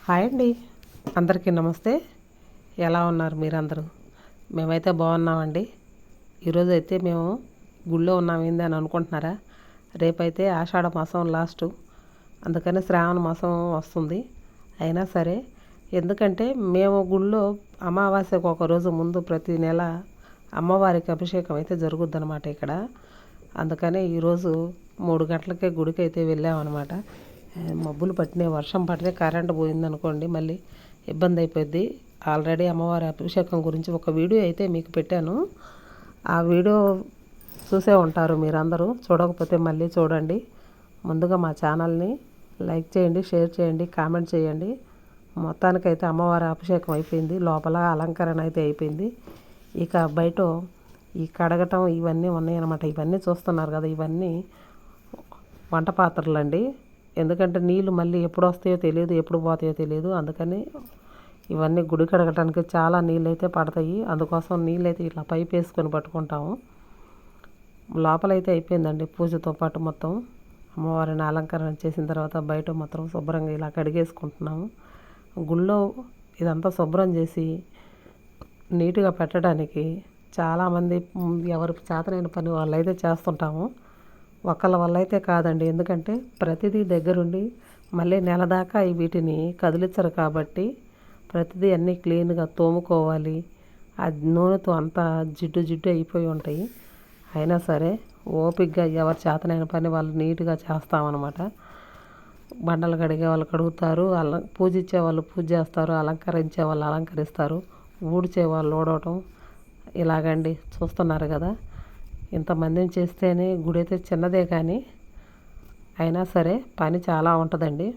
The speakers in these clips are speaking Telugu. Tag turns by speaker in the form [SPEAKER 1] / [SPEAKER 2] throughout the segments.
[SPEAKER 1] హాయ్ అండి, అందరికీ నమస్తే. ఎలా ఉన్నారు మీరందరూ? మేమైతే బాగున్నామండి. ఈరోజు అయితే మేము గుళ్ళో ఉన్నాం ఏంది అని అనుకుంటున్నారా? రేపైతే ఆషాఢ మాసం లాస్టు, అందుకని శ్రావణ మాసం వస్తుంది. అయినా సరే, ఎందుకంటే మేము గుళ్ళో అమావాస్యకు ఒక రోజు ముందు ప్రతి నెల అమ్మవారికి అభిషేకం అయితే జరుగుద్దనమాట ఇక్కడ. అందుకనే ఈరోజు 3 గంటలకే గుడికి అయితే వెళ్ళామన్నమాట. మబ్బులు పట్టినాయి, వర్షం పడితే కరెంటు పోయిందనుకోండి మళ్ళీ ఇబ్బంది అయిపోద్ది. ఆల్రెడీ అమ్మవారి అభిషేకం గురించి ఒక వీడియో అయితే మీకు పెట్టాను. ఆ వీడియో చూసే ఉంటారు మీరందరూ. చూడకపోతే మళ్ళీ చూడండి. ముందుగా మా ఛానల్ని లైక్ చేయండి, షేర్ చేయండి, కామెంట్ చేయండి. మొత్తానికైతే అమ్మవారి అభిషేకం అయిపోయింది, లోపల అలంకరణ అయితే అయిపోయింది. ఇక బయట ఈ కడగటం ఇవన్నీ ఉన్నాయన్నమాట. ఇవన్నీ చూస్తున్నారు కదా, ఇవన్నీ వంట పాత్రలు అండి. ఎందుకంటే నీళ్ళు మళ్ళీ ఎప్పుడు వస్తాయో తెలియదు, ఎప్పుడు పోతాయో తెలియదు. అందుకని ఇవన్నీ గుడి కడగటానికి చాలా నీళ్ళు అయితే పడతాయి. అందుకోసం నీళ్ళు అయితే ఇట్లా పైప్ వేసుకొని పట్టుకుంటాము. లోపలైతే అయిపోయిందండి పూజతో పాటు మొత్తం. అమ్మవారిని అలంకరణ చేసిన తర్వాత బయట మొత్తం శుభ్రంగా ఇలా కడిగేసుకుంటున్నాము. గుళ్ళో ఇదంతా శుభ్రం చేసి నీట్గా పెట్టడానికి చాలామంది ఎవరికి చేతనైన పని వాళ్ళైతే చేస్తుంటాము. ఒకళ్ళ వల్ల అయితే కాదండి. ఎందుకంటే ప్రతిదీ దగ్గరుండి మళ్ళీ నెల దాకా వీటిని కదిలించరు కాబట్టి ప్రతిదీ అన్నీ క్లీన్గా తోముకోవాలి. ఆ నూనెతో అంతా జిడ్డు జిడ్డు అయిపోయి ఉంటాయి. అయినా సరే ఓపికగా ఎవరి చేతనైన పని వాళ్ళు నీట్గా చేస్తామన్నమాట. బండలు కడిగే వాళ్ళు కడుగుతారు, పూజించే వాళ్ళు పూజ చేస్తారు, అలంకరించే వాళ్ళు అలంకరిస్తారు, ఊడ్చే వాళ్ళు ఊడవటం. ఇలాగండి చూస్తున్నారు కదా. ఇంతమందిని చేస్తేనే గుడి అయితే చిన్నదే కానీ అయినా సరే పని చాలా ఉంటుందండి.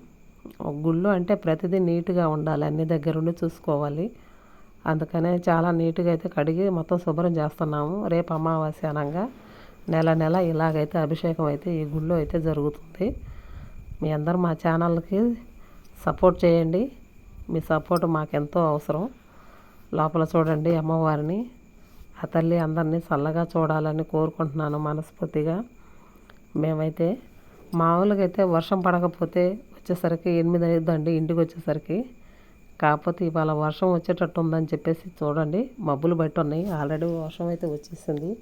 [SPEAKER 1] గుళ్ళు అంటే ప్రతిదీ నీట్గా ఉండాలి, అన్ని దగ్గరుండి చూసుకోవాలి. అందుకనే చాలా నీట్గా అయితే కడిగి మొత్తం శుభ్రం చేస్తున్నాము. రేపు అమావాస్య అనగా నెల నెల ఇలాగైతే అభిషేకం అయితే ఈ గుళ్ళో అయితే జరుగుతుంది. మీ అందరూ మా ఛానల్కి సపోర్ట్ చేయండి. మీ సపోర్ట్ మాకెంతో అవసరం. లోపల చూడండి అమ్మవారిని. ఆ తల్లి అందరినీ చల్లగా చూడాలని కోరుకుంటున్నాను మనస్ఫూర్తిగా. మేమైతే మామూలుగా అయితే వర్షం పడకపోతే వచ్చేసరికి 8 అవుతుందండి ఇంటికి వచ్చేసరికి. కాకపోతే ఇవాళ వర్షం వచ్చేటట్టు ఉందని చెప్పేసి చూడండి, మబ్బులు బట్టి ఉన్నాయి. ఆల్రెడీ వర్షం అయితే వచ్చేసింది.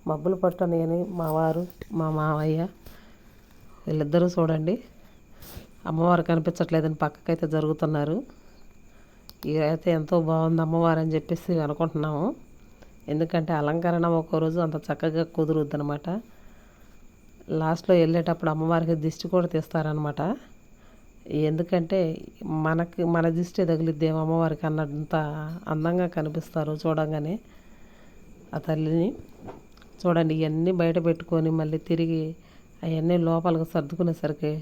[SPEAKER 1] మబ్బులు పట్టున్నాయని మా వారు, మా మావయ్య వీళ్ళిద్దరూ చూడండి అమ్మవారు కనిపించట్లేదని పక్కకైతే జరుగుతున్నారు. ఇదైతే ఎంతో బాగుంది అమ్మవారు అని చెప్పేసి అనుకుంటున్నాము. ఎందుకంటే అలంకరణ ఒక్కరోజు అంత చక్కగా కుదురుద్ది అనమాట. లాస్ట్లో వెళ్ళేటప్పుడు అమ్మవారికి దిష్టి కూడా తీస్తారనమాట. ఎందుకంటే మన దిష్టి తగిలిద్దేమో అమ్మవారికి అన్నంత అందంగా కనిపిస్తారు చూడంగానే ఆ తల్లిని. చూడండి ఇవన్నీ బయట పెట్టుకొని మళ్ళీ తిరిగి అవన్నీ లోపలికి సర్దుకునేసరికి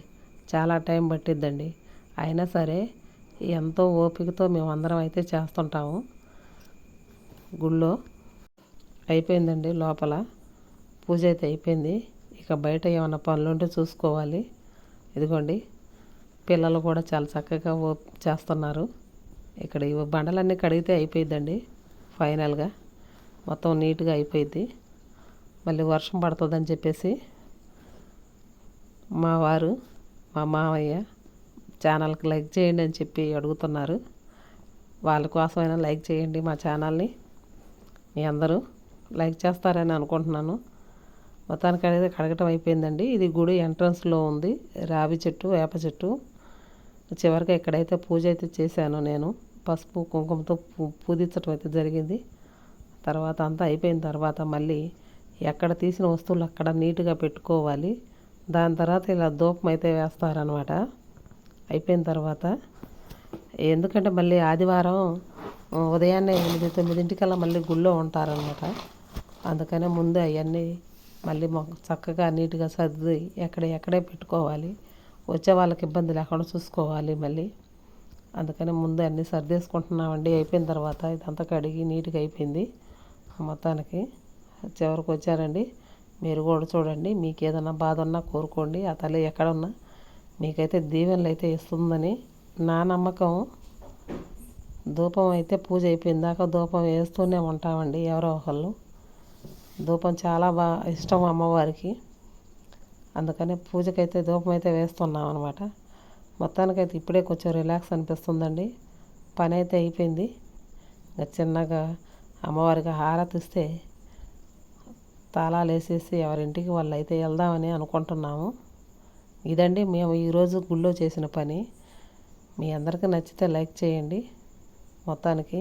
[SPEAKER 1] చాలా టైం పట్టిద్దండి. అయినా సరే ఎంతో ఓపికతో మేము అందరం అయితే చేస్తుంటాము. గుళ్ళో అయిపోయిందండి, లోపల పూజ అయితే అయిపోయింది. ఇక బయట ఏమైనా పనులు ఉంటే చూసుకోవాలి. ఇదిగోండి పిల్లలు కూడా చాలా చక్కగా చేస్తున్నారు. ఇక్కడ ఈ బండలన్నీ కడిగితే అయిపోయిద్దండి. ఫైనల్గా మొత్తం నీట్గా అయిపోయింది. మళ్ళీ వర్షం పడుతుందని చెప్పేసి మా వారు, మా మావయ్య ఛానల్కి లైక్ చేయండి అని చెప్పి అడుగుతున్నారు. వాళ్ళ కోసమైనా లైక్ చేయండి మా ఛానల్ని. మీ అందరూ లైక్ చేస్తారని అనుకుంటున్నాను. మొత్తానికి అయితే కడగటం అయిపోయిందండి. ఇది గుడి ఎంట్రన్స్లో ఉంది, రావి చెట్టు, వేప చెట్టు. చివరికి ఇక్కడైతే పూజ అయితే చేశాను నేను. పసుపు కుంకుమతో పూజించడం అయితే జరిగింది. తర్వాత అంతా అయిపోయిన తర్వాత మళ్ళీ ఎక్కడ తీసిన వస్తువులు అక్కడ నీట్గా పెట్టుకోవాలి. దాని తర్వాత ఇలా ధూపం అయితే వేస్తారనమాట అయిపోయిన తర్వాత. ఎందుకంటే మళ్ళీ ఆదివారం ఉదయాన్నే 8-9 మళ్ళీ గుళ్ళో ఉంటారనమాట. అందుకనే ముందే అవన్నీ మళ్ళీ చక్కగా నీట్గా సర్ది ఎక్కడే పెట్టుకోవాలి. వచ్చే వాళ్ళకి ఇబ్బంది లేకుండా చూసుకోవాలి మళ్ళీ. అందుకని ముందే అన్నీ సర్దేసుకుంటున్నామండి. అయిపోయిన తర్వాత ఇదంతా కడిగి నీట్గా అయిపోయింది. మొత్తానికి చివరికి వచ్చారండి. మీరు కూడా చూడండి. మీకు ఏదైనా బాధ ఉన్నా కోరుకోండి. ఆ తల్లి ఎక్కడున్నా మీకైతే దీవెనలు అయితే ఇస్తుందని నా నమ్మకం. ధూపం అయితే పూజ అయిపోయిన దాకా ధూపం వేస్తూనే ఉంటామండి ఎవరో ఒకళ్ళు. ధూపం చాలా బాగా ఇష్టం అమ్మవారికి. అందుకని పూజకైతే ధూపం అయితే వేస్తున్నాం అనమాట. మొత్తానికైతే ఇప్పుడే కొంచెం రిలాక్స్ అనిపిస్తుందండి. పని అయితే అయిపోయింది. ఇంకా చిన్నగా అమ్మవారికి హారతి ఇస్తే తాళాలు వేసేసి ఎవరింటికి వాళ్ళు అయితే వెళ్దామని అనుకుంటున్నాము. ఇదండి మేము ఈరోజు గుళ్ళో చేసిన పని. మీ అందరికీ నచ్చితే లైక్ చేయండి. మొత్తానికి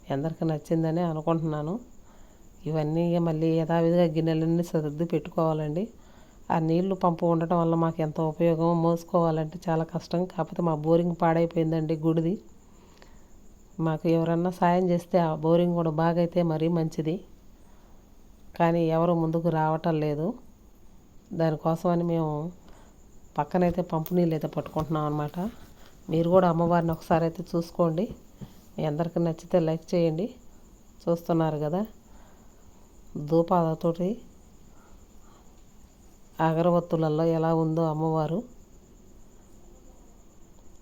[SPEAKER 1] మీ అందరికీ నచ్చిందని అనుకుంటున్నాను. ఇవన్నీ మళ్ళీ యథావిధిగా గిన్నెలన్నీ సర్ది పెట్టుకోవాలండి. ఆ నీళ్లు పంపు ఉండటం వల్ల మాకు ఎంతో ఉపయోగం. మోసుకోవాలంటే చాలా కష్టం. కాకపోతే మా బోరింగ్ పాడైపోయిందండి గుడిది. మాకు ఎవరన్నా సాయం చేస్తే ఆ బోరింగ్ కూడా బాగైతే మరీ మంచిది. కానీ ఎవరు ముందుకు రావటం లేదు. దానికోసమని మేము పక్కనైతే పంపు నీళ్ళు అయితే పట్టుకుంటున్నాం అనమాట. మీరు కూడా అమ్మవారిని ఒకసారి అయితే చూసుకోండి. మీ అందరికీ నచ్చితే లైక్ చేయండి. చూస్తున్నారు కదా, ధూపాలతోటి అగరబత్తులలో ఎలా ఉందో అమ్మవారు.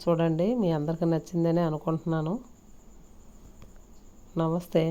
[SPEAKER 1] చూడండి, మీ అందరికీ నచ్చిందని అనుకుంటున్నాను. నమస్తే.